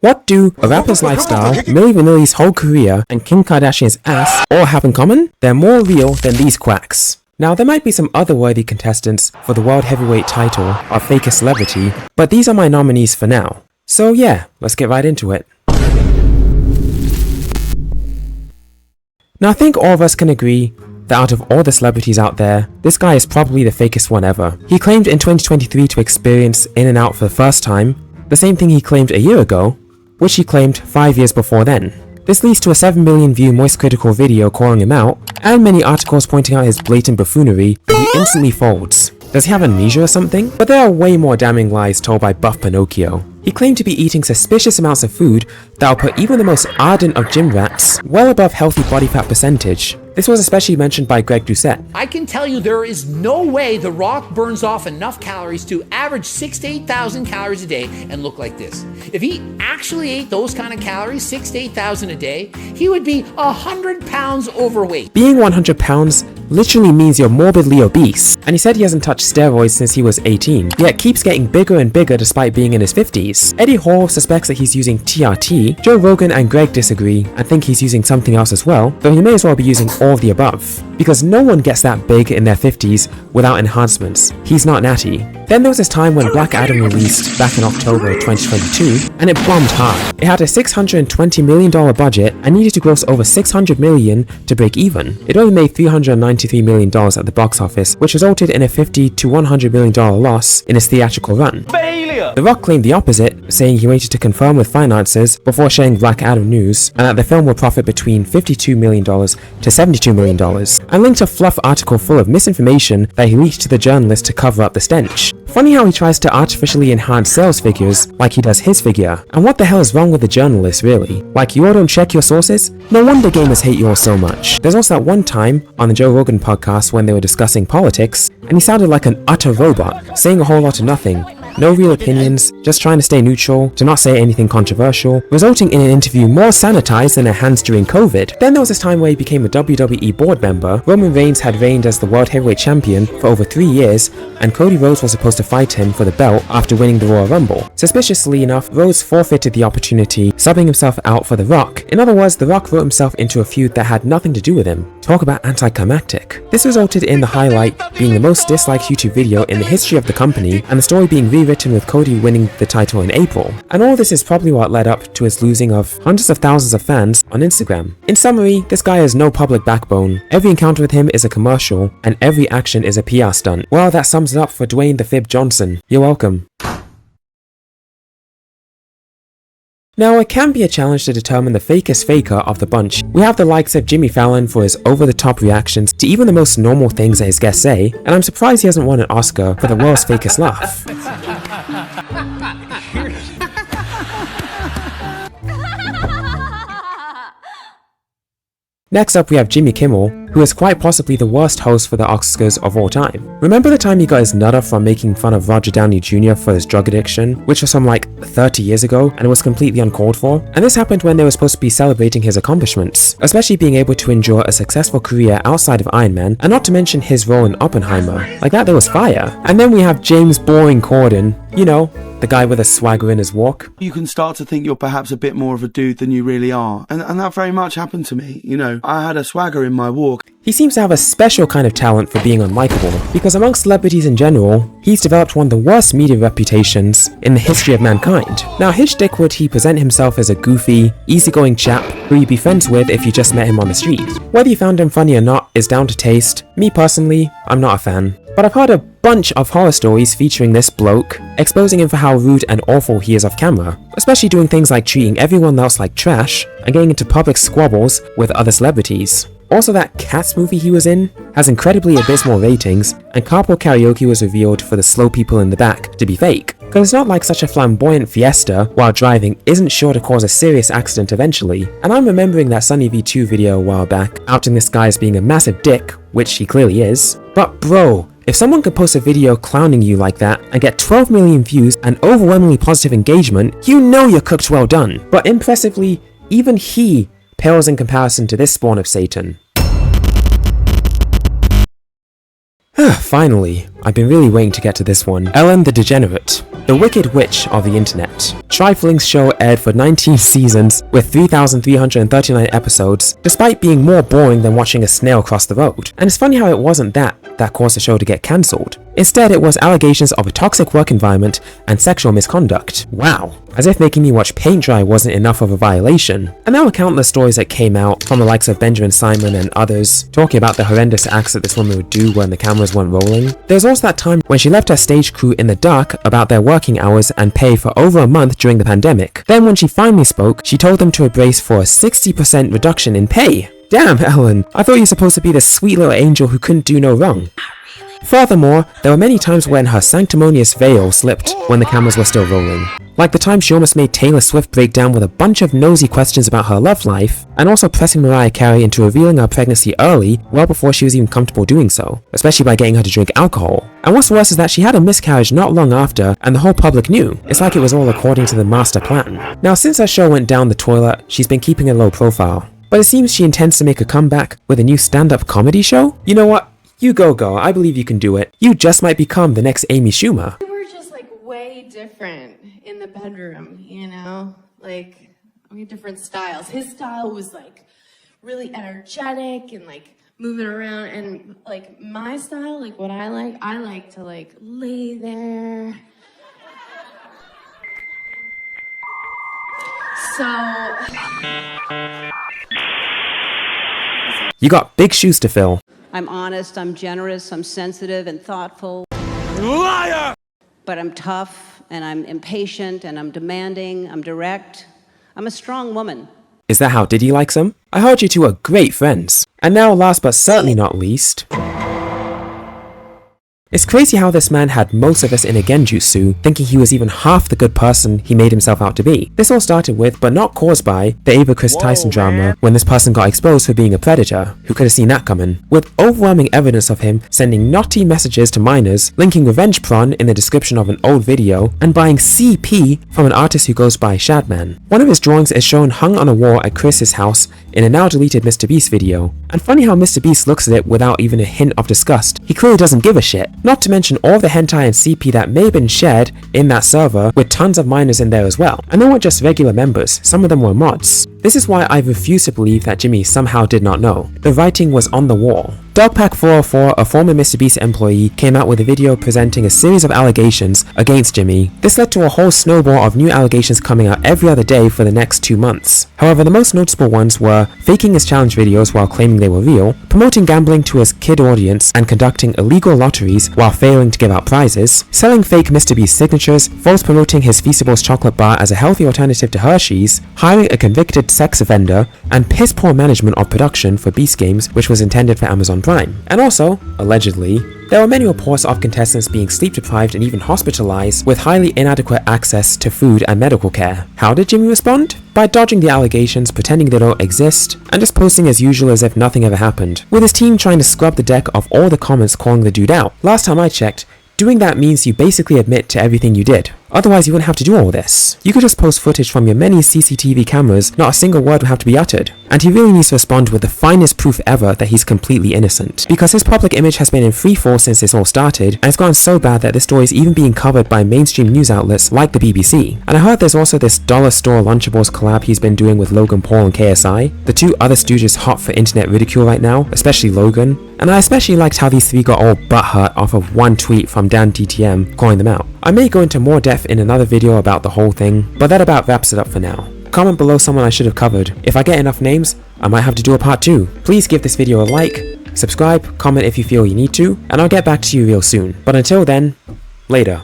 What do a rapper's lifestyle, Milli Vanilli's whole career, and Kim Kardashian's ass all have in common? They're more real than these quacks. Now, there might be some other worthy contestants for the World Heavyweight title of Fakest Celebrity, but these are my nominees for now. So yeah, let's get right into it. Now, I think all of us can agree that out of all the celebrities out there, this guy is probably the fakest one ever. He claimed in 2023 to experience in and out for the first time, the same thing he claimed a year ago, which he claimed 5 years before then. This leads to a 7 million view moist critical video calling him out, and many articles pointing out his blatant buffoonery, but he instantly folds. Does he have amnesia or something? But there are way more damning lies told by Buff Pinocchio. He claimed to be eating suspicious amounts of food that will put even the most ardent of gym rats well above healthy body fat percentage. This was especially mentioned by Greg Doucette. I can tell you there is no way The Rock burns off enough calories to average 6,000 to 8,000 calories a day and look like this. If he actually ate those kind of calories, 6,000 to 8,000 a day, he would be 100 pounds overweight. Being 100 pounds literally means you're morbidly obese, and he said he hasn't touched steroids since he was 18, yet keeps getting bigger and bigger despite being in his 50s. Eddie Hall suspects that he's using TRT, Joe Rogan and Greg disagree and think he's using something else as well, though he may as well be using all of the above, because no one gets that big in their 50s without enhancements. He's not natty. Then there was this time when Black Adam released back in October 2022, and it bombed hard. It had a $620 million budget and needed to gross over $600 million to break even. It only made $393 million at the box office, which resulted in a $50 to $100 million loss in its theatrical run. Failure! The Rock claimed the opposite, saying he waited to confirm with finances before sharing Black Adam news, and that the film will profit between $52 million to $72 million, and linked a fluff article full of misinformation that he leaked to the journalist to cover up the stench. Funny how he tries to artificially enhance sales figures like he does his figure. And what the hell is wrong with the journalist, really? Like, you all don't check your sources? No wonder gamers hate you all so much. There's also that one time on the Joe Rogan podcast when they were discussing politics, and he sounded like an utter robot, saying a whole lot of nothing. No real opinions, just trying to stay neutral, to not say anything controversial, resulting in an interview more sanitized than a hands during COVID. Then there was this time where he became a WWE board member. Roman Reigns had reigned as the World Heavyweight Champion for over 3 years, and Cody Rhodes was supposed to fight him for the belt after winning the Royal Rumble. Suspiciously enough, Rhodes forfeited the opportunity, subbing himself out for The Rock. In other words, The Rock wrote himself into a feud that had nothing to do with him. Talk about anticlimactic. This resulted in the highlight being the most disliked YouTube video in the history of the company, and the story being rewritten with Cody winning the title in April. And all this is probably what led up to his losing of hundreds of thousands of fans on Instagram. In summary, this guy has no public backbone. Every encounter with him is a commercial, and every action is a PR stunt. Well, that sums it up for Dwayne the Fib Johnson. You're welcome. Now, it can be a challenge to determine the fakest faker of the bunch. We have the likes of Jimmy Fallon for his over-the-top reactions to even the most normal things that his guests say, and I'm surprised he hasn't won an Oscar for the world's fakest laugh. Next up, we have Jimmy Kimmel, who is quite possibly the worst host for the Oscars of all time. Remember the time he got his nut off from making fun of Roger Downey Jr. for his drug addiction, which was from like 30 years ago, and it was completely uncalled for? And this happened when they were supposed to be celebrating his accomplishments, especially being able to enjoy a successful career outside of Iron Man, and not to mention his role in Oppenheimer. Like that, there was fire. And then we have James Boring Corden, you know, the guy with a swagger in his walk. You can start to think you're perhaps a bit more of a dude than you really are. And that very much happened to me. You know, I had a swagger in my walk. He seems to have a special kind of talent for being unlikable, because amongst celebrities in general, he's developed one of the worst media reputations in the history of mankind. Now, his shtick would he present himself as a goofy, easygoing chap who you'd be friends with if you just met him on the street. Whether you found him funny or not is down to taste. Me personally, I'm not a fan. But I've heard a bunch of horror stories featuring this bloke, exposing him for how rude and awful he is off camera, especially doing things like treating everyone else like trash and getting into public squabbles with other celebrities. Also, that Cats movie he was in has incredibly abysmal ratings, and Carpool Karaoke was revealed for the slow people in the back to be fake. Because it's not like such a flamboyant fiesta while driving isn't sure to cause a serious accident eventually. And I'm remembering that Sunny V2 video a while back, outing this guy as being a massive dick, which he clearly is. But bro, if someone could post a video clowning you like that and get 12 million views and overwhelmingly positive engagement, you know you're cooked well done. But impressively, even he pales in comparison to this spawn of Satan. Finally, I've been really waiting to get to this one. Ellen the Degenerate. the Wicked Witch of the internet. Trifling's show aired for 19 seasons with 3,339 episodes, despite being more boring than watching a snail cross the road. And it's funny how it wasn't that caused the show to get cancelled. Instead, it was allegations of a toxic work environment and sexual misconduct. Wow, as if making me watch paint dry wasn't enough of a violation. And there were countless stories that came out from the likes of Benjamin Simon and others talking about the horrendous acts that this woman would do when the cameras weren't rolling. There was also that time when she left her stage crew in the dark about their working hours and pay for over a month during the pandemic. Then when she finally spoke, she told them to brace for a 60% reduction in pay. Damn, Ellen, I thought you were supposed to be the sweet little angel who couldn't do no wrong. Furthermore, there were many times when her sanctimonious veil slipped when the cameras were still rolling. Like the time she almost made Taylor Swift break down with a bunch of nosy questions about her love life, and also pressing Mariah Carey into revealing her pregnancy early, well before she was even comfortable doing so, especially by getting her to drink alcohol. And what's worse is that she had a miscarriage not long after, and the whole public knew. It's like it was all according to the master plan. Now, since her show went down the toilet, she's been keeping a low profile. But it seems she intends to make a comeback with a new stand-up comedy show? You know what? You go, girl. I believe you can do it. You just might become the next Amy Schumer. We were just like way different in the bedroom, you know? Like, we had different styles. His style was like really energetic and like moving around, and like my style, like what I like to like lay there. So You got big shoes to fill. I'm honest, I'm generous, I'm sensitive and thoughtful. Liar! But I'm tough, and I'm impatient, and I'm demanding, I'm direct. I'm a strong woman. Is that how Diddy likes them? I heard you two are great friends. And now, last but certainly not least, it's crazy how this man had most of us in a genjutsu, thinking he was even half the good person he made himself out to be. This all started with, but not caused by, the Ava Chris Tyson drama when this person got exposed for being a predator. Who could have seen that coming? With overwhelming evidence of him sending naughty messages to minors, linking revenge porn in the description of an old video, and buying CP from an artist who goes by Shadman. One of his drawings is shown hung on a wall at Chris's house in a now deleted Mr. Beast video. And funny how Mr. Beast looks at it without even a hint of disgust. He clearly doesn't give a shit. Not to mention all the hentai and CP that may have been shared in that server with tons of minors in there as well. And they weren't just regular members, some of them were mods. This is why I refuse to believe that Jimmy somehow did not know. The writing was on the wall. Dogpack404, a former Mr. Beast employee, came out with a video presenting a series of allegations against Jimmy. This led to a whole snowball of new allegations coming out every other day for the next 2 months. However, the most noticeable ones were faking his challenge videos while claiming they were real, promoting gambling to his kid audience and conducting illegal lotteries while failing to give out prizes, selling fake Mr. Beast signatures, false promoting his Feastables chocolate bar as a healthy alternative to Hershey's, hiring a convicted sex offender, and piss poor management of production for Beast Games, which was intended for Amazon Prime. And also, allegedly, there were many reports of contestants being sleep deprived and even hospitalized with highly inadequate access to food and medical care. How did Jimmy respond? By dodging the allegations, pretending they don't exist, and just posting as usual as if nothing ever happened, with his team trying to scrub the deck of all the comments calling the dude out. Last time I checked, doing that means you basically admit to everything you did. Otherwise, you wouldn't have to do all this. You could just post footage from your many CCTV cameras, not a single word would have to be uttered. And he really needs to respond with the finest proof ever that he's completely innocent. Because his public image has been in free fall since this all started, and it's gotten so bad that this story is even being covered by mainstream news outlets like the BBC. And I heard there's also this dollar store Lunchables collab he's been doing with Logan Paul and KSI, the two other stooges hot for internet ridicule right now, especially Logan. And I especially liked how these three got all butthurt off of one tweet from Dan TTM calling them out. I may go into more depth in another video about the whole thing, but that about wraps it up for now. Comment below someone I should have covered. If I get enough names, I might have to do a part 2. Please give this video a like, subscribe, comment if you feel you need to, and I'll get back to you real soon. But until then, later.